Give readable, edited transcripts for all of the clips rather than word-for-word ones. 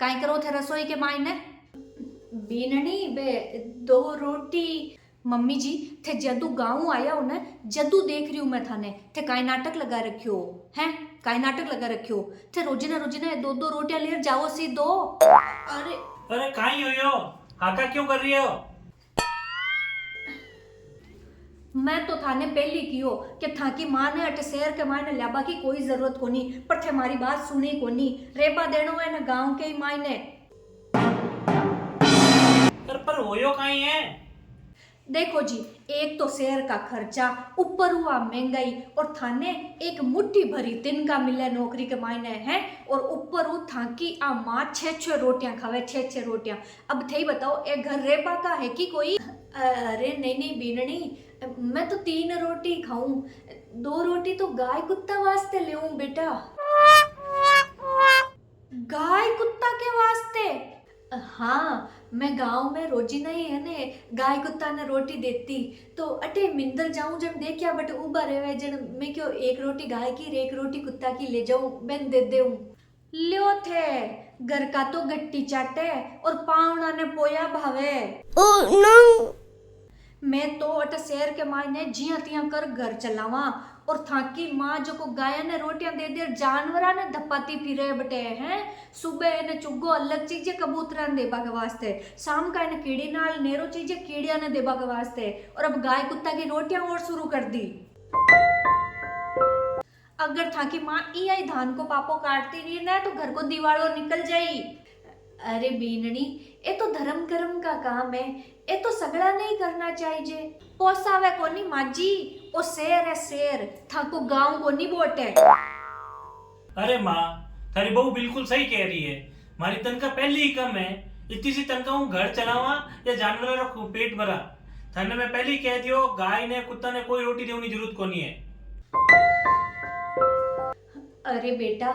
काई करो थे रसोई के मायने? बीननी बे 2 रोटी। मम्मी जी थे जदू गाँव आया हो ना, जदू देख रही हूँ मैं थाने थे काई नाटक लगा रखियो हैं, काई नाटक लगा रखियो थे रोजिना रोजिना 2 2 रोटियां लेर जाओ सी दो। अरे अरे कहाँ ही हो? हाका क्यों कर रही हो? मैं तो थाने पहली कियो कि थाकी माँ ने अटे शहर के मायने लाबा की कोई जरूरत कोनी, पर थे मारी बात सुनी कोनी। रेपा देनो है ना गांव के ही मायने। पर होयो कहीं है? देखो जी, एक तो शहर का खर्चा, ऊपर हुआ महंगाई, और थाने एक मुट्ठी भरी तिनका मिले नौकरी के मायने हैं, और ऊपर हूँ थाकी आ माँ 6 6 रोटियां खावे, 6 6 रोटियां। अब थे ही बताओ एक घर रेपा का है कि कोई? अरे नहीं नहीं बीननी, मैं तो 3 रोटी खाऊं, 2 रोटी तो गाय कुत्ता वास्ते ले बेटा। गाय कुत्ता के वास्ते? हाँ, मैं गांव में रोजीना ही है ने गाय कुत्ता ने रोटी देती, तो अटे मिंदर जाऊं जब देखिया बट उबा रहे जन मैं क्यों 1 रोटी गाय की और 1 रोटी कुत्ता की ले जाऊं बेन दे देऊं। ल्यो थे घर का तो गट्टी चाटे और पावना ने पोया भावे। Oh no. मैं तो अटे शहर के मायने जिया तिया कर घर चलावा, और थाकी माँ जो को गाय ने रोटियां दे दे जानवरा ने धपाती फिरे बटे हैं। सुबह ने चुगो अलग चीजें कबूतरा ने देबा के वास्ते, शाम का ने कीड़ी नाल नेरो चीजें कीड़िया ने देबा के वास्ते, और अब गाय कुत्ता की रोटियां और शुरू कर दी। अगर थाकी माँ ई आई धान को पापो काटती रही ना तो घर को दीवारों निकल जाई। अरे बीननी, ये तो धर्म कर्म का काम है, ये तो सगड़ा नहीं करना चाहिए। पोसावे कोनी माजी, ओ शेर है शेर, थाको गांव को नहीं बोटे। अरे माँ, थारी बहू बिल्कुल सही कह रही है। मारी तनख्वाह पहले ही कम है, इतनी सी तनख्वाह हूँ घर चलावा या जानवर को पेट भरा। थाने में पहले ही कह दियो गाय ने कुत्ता ने कोई रोटी देने की जरूरत कोनी है। अरे बेटा,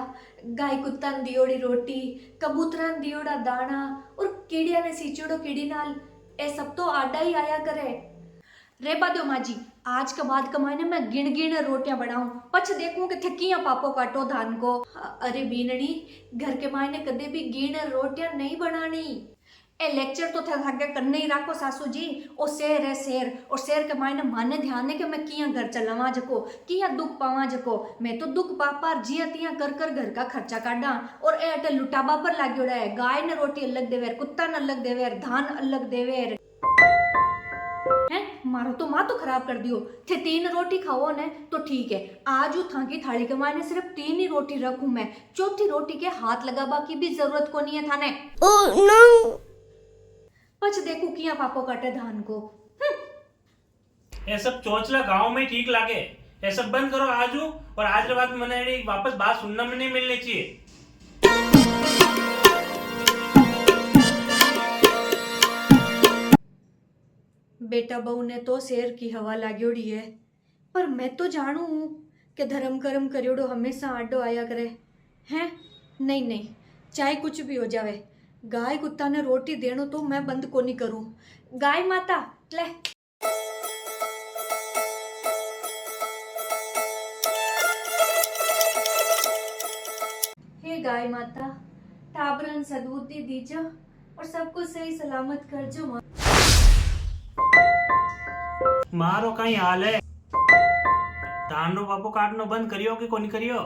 गाय कुत्ता ने दियोड़ी रोटी, कबूतरा ने दियोड़ा दाना, और कीड़िया ने सींचोड़ो कीड़ी नाल, ए सब तो आडा ही आया करे। रे बादो माजी, आज के बाद कमाने मैं गिन गिन रोटियां बनाऊं, पछ देखूं कि थकिया पापो काटो धान को। अरे बीनड़ी, घर के मायने कदे भी गिन रोटियां नहीं बनानी। ए लेक्चर तो थे थाके करने ही राखो सासू जी। ओ शेर है शेर, और शेर के मायने माने ध्यान है कि मैं किया घर चलावा जको, किया दुख पावा जको। मैं तो दुख पापा जिया तिया कर कर घर का खर्चा काटा, और ए अटे लुटाबा पर लाग्योड़ा है। गाय ने रोटी अलग देवेर, कुत्ता ने अलग देवेर, धान अलग देवेर। हैं मारो तो माँ तो खराब कर दियो थे। 3 रोटी खाओ ने तो ठीक है, आज उ थाकी थाली के मायने सिर्फ 3 ही रोटी रखूं मैं, चौथी रोटी के हाथ लगाबा की भी जरूरत को नहीं है थाने। Oh no. पछ देखू किया पापो काटे धान को। ये सब चोचला गाँव में ठीक लागे। ये सब बंद करो आजू, और आज के बाद मैंने वापस बात सुनना में नहीं मिलनी चाहिए। बेटा बहू ने तो शेर की हवा लाग्योड़ी है, पर मैं तो जानू हूं कि धर्म कर्म करियोड़ो हमेशा आडो आया करे हैं। नहीं नहीं, चाहे कुछ भी हो जावे, गाय कुत्ता ने रोटी देनो तो मैं बंद को नहीं करूं। गाय माता ले। हे गाय माता, टाबरन सदबुद्धि दीजो और सबको सही सलामत करजो मां। मारो कहीं हाल है, धान रो पापो काटनो बंद करियो कि कोनी करियो?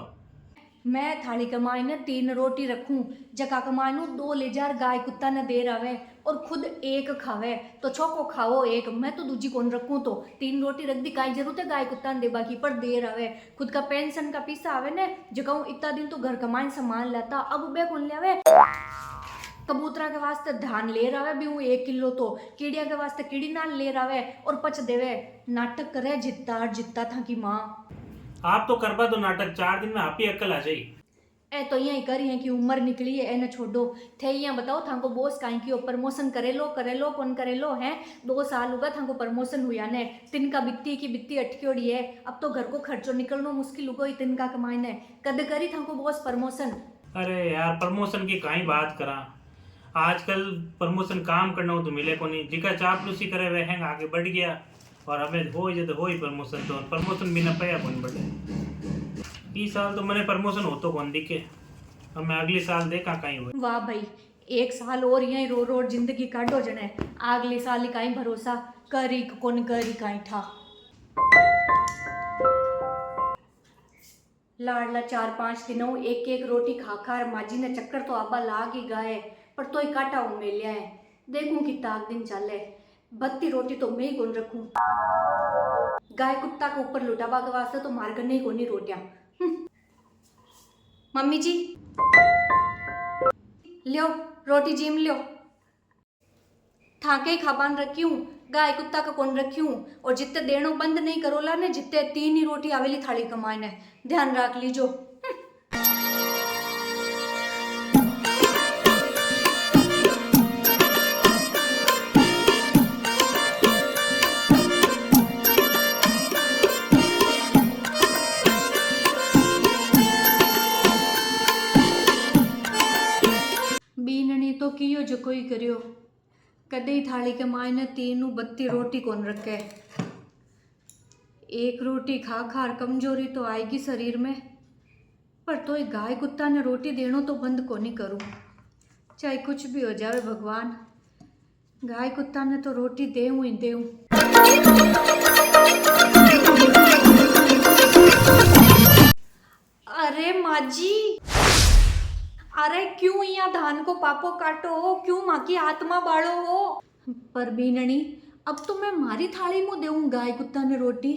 मैं थाली कमाई ने 3 रोटी रखूं, जका कमानू 2 ले जार गाय कुत्ता ने दे रवे, और खुद 1 खावे, तो छोको खाओ 1, मैं तो दूजी कौन रखूं। तो 3 रोटी रख दी, काई जरूरत है गाय कुत्ता ने दे बाकी, पर दे रवे। खुद का पेंशन का पैसा आवे ने, जका इतना दिन तो घर कमाई सामान लाता, अब बे कौन ले आवे। कबूतरा के वास्ते धान ले रवे भी हूँ 1 किलो, तो कीड़िया के वास्ते कीड़ी नाल ले रवे, और पच देवे। नाटक करे जितना जितना था कि माँ। आप तो करबा दो नाटक, 4 दिन में आप ही अक्ल आ जाई। ए तो यही करी है कि उम्र निकली है, एने छोड़ो थे। यहाँ बताओ थाको बोस काई की प्रमोशन करे लो कौन करे लो है। 2 साल होगा थाको प्रमोशन हुआ ने, तिनका बित्ती की बित्ती अटक्योड़ी है। अब तो घर को खर्चो निकलना मुश्किल हो गई तिनका कमाईने। कद करी थाको बोस प्रमोशन? अरे यार, प्रमोशन की काई बात करा, आजकल प्रमोशन काम करना हो तो मिले को नहीं, जिका चापलूसी करे वह हैंग आगे बढ़ गया, और हमें हो ही तो हो ही प्रमोशन, तो प्रमोशन बिना पया कौन बढ़े। इस साल तो मैंने प्रमोशन हो तो कौन दिखे। अब मैं अगले साल देखा कहीं हुए। वाह भाई, 1 साल और यहीं रो रो जिंदगी काटो जने, अगले साल ही काई भरोसा, करी कोन करी काई ठा। लाडला 4-5 दिनों एक एक रोटी खा खा माजी ने चक्कर तो आबा लाग ही गए, पर तो ही काटा हो मिलिया है। देखूं कि ताक दिन चले, 32 रोटी तो मैं ही कौन रखूं। गाय कुत्ता के ऊपर लुटाबा के वास्ते तो मार करने ही कोनी रोटियां। मम्मी जी लियो रोटी जीम लियो, थाके ही खाबान रखी हूँ, गाय कुत्ता का कौन रखी हूँ। और जितने देनो बंद नहीं करोला ने, जितने 3 ही रोटी आवेली थाली कमाए ने, ध्यान रख लीजो। बीननी तो कियो जो कोई करियो, कदे थाली के मायने 3-32 रोटी कौन रखे। एक रोटी खा खा कमजोरी तो आएगी शरीर में, पर तो ये गाय कुत्ता ने रोटी देनो तो बंद को नहीं करूं। चाहे कुछ भी हो जावे भगवान, गाय कुत्ता ने तो रोटी देऊं ही देऊं। अरे माजी, अरे क्यों यहाँ धान को पापो काटो हो, क्यों माँ की आत्मा बाड़ो हो। पर बीननी, अब तो मैं मारी थाली में देऊं गाय कुत्ता ने रोटी,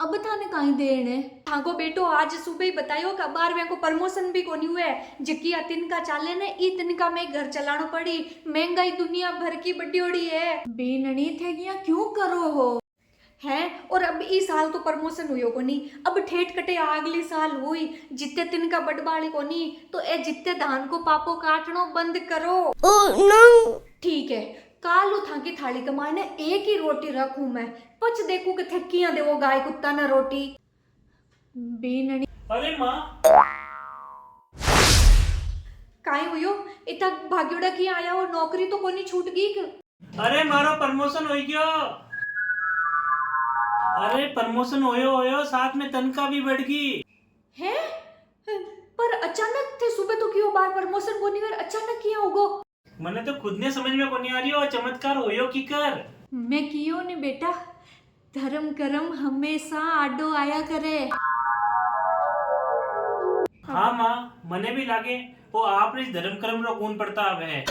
अब थाने कहीं देने। थाको बेटो आज सुबह ही बतायो कि 12वें को प्रमोशन भी कोनी हुए, जकिया तिनका चाले ने ई तिनका में घर चलानो पड़ी, महंगाई दुनिया भर की बड़ी ओड़ी है। बीननी थे यहाँ क्यों करो हो हैं। और अब इस साल तो प्रमोशन हुई कोनी, अब ठेठ कटे अगले साल हुई, जितने तिनका बड़बाड़ी कोनी, तो ए जितने धान को पापो काटनो बंद करो। नो ठीक है, कालू था की थाली कमाए ने एक ही रोटी रखूं मैं, पच देखू कि थकियां देवो गाय कुत्ता ना रोटी। बीननी अरे माँ काई हुयो, इतना भाग्योड़ा की आया हो, नौकरी तो कोनी छूट गई। अरे मारो प्रमोशन हो गयो। अरे प्रमोशन होयो साथ में तनख्वाह भी बढ़ गई है। पर अचानक थे सुबह तो क्यों बार प्रमोशन कोनी कर अचानक किया होगो। मने तो खुद ने समझ में कोनी आ रही हो, चमत्कार होयो की कर। मैं कियो ने बेटा, धर्म कर्म हमेशा आडो आया करे। हाँ माँ, मने भी लागे वो आपने इस धर्म कर्म रो कौन पड़ता है।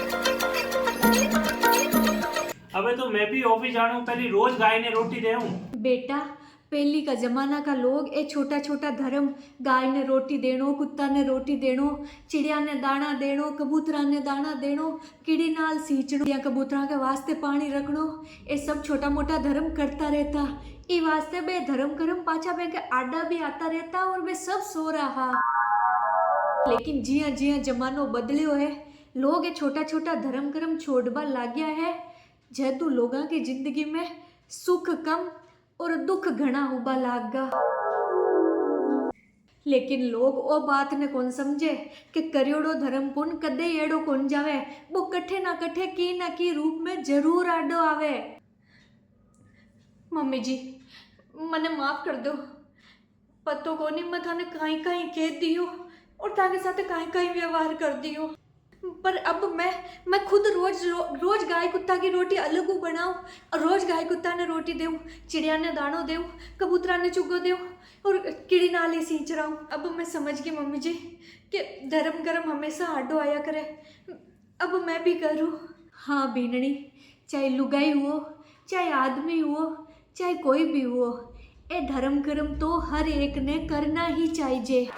अबे तो मैं भी ऑफिस जाऊं, पहली रोज गाय ने रोटी देऊं। बेटा पहली का जमाना का लोग ए छोटा छोटा धर्म, गाय ने रोटी देनो, कुत्ता ने रोटी देनो, चिड़िया ने दाना देनो, कबूतरा ने दाना देनो, कीड़ी नाल सींचनो या कबूतरा के वास्ते पानी रखनो, ये सब छोटा मोटा धर्म करता रहता। ई वास्ते बे धर्म कर्म पाछा बे के आडा भी आता रहता और बे सब सो रहा। लेकिन जिया जिया जमानो बदलियो है, लोग ये छोटा छोटा धर्म कर्म छोड़बा लाग्या है, जेतु लोगा की जिंदगी में सुख कम और दुख घना उबा लागा। लेकिन लोग ओ बात ने कौन समझे कि करियोड़ो धर्म पुन कदे एड़ो कौन जावे, वो कठे ना कठे की ना की रूप में जरूर आडो आवे। मम्मी जी मने माफ कर दो, पतो कोनी मैं थाने कहीं कहीं कह दियो और ताके साथ कहीं कहीं व्यवहार कर दियो, पर अब मैं खुद रोज गाय कुत्ता की रोटी अलग बनाऊं और रोज गाय कुत्ता ने रोटी देऊं, चिड़िया ने दानो देऊं, कबूतरा ने चुगो देऊं और कीड़ी नाले सींच रहा हूँ। अब मैं समझ गई मम्मी जी कि धर्म कर्म हमेशा आडो आया करे, अब मैं भी करूँ। हाँ बीननी, चाहे लुगाई हुओ, चाहे आदमी हुओ, चाहे कोई भी हुओ, ए धर्म कर्म तो हर एक ने करना ही चाहिए।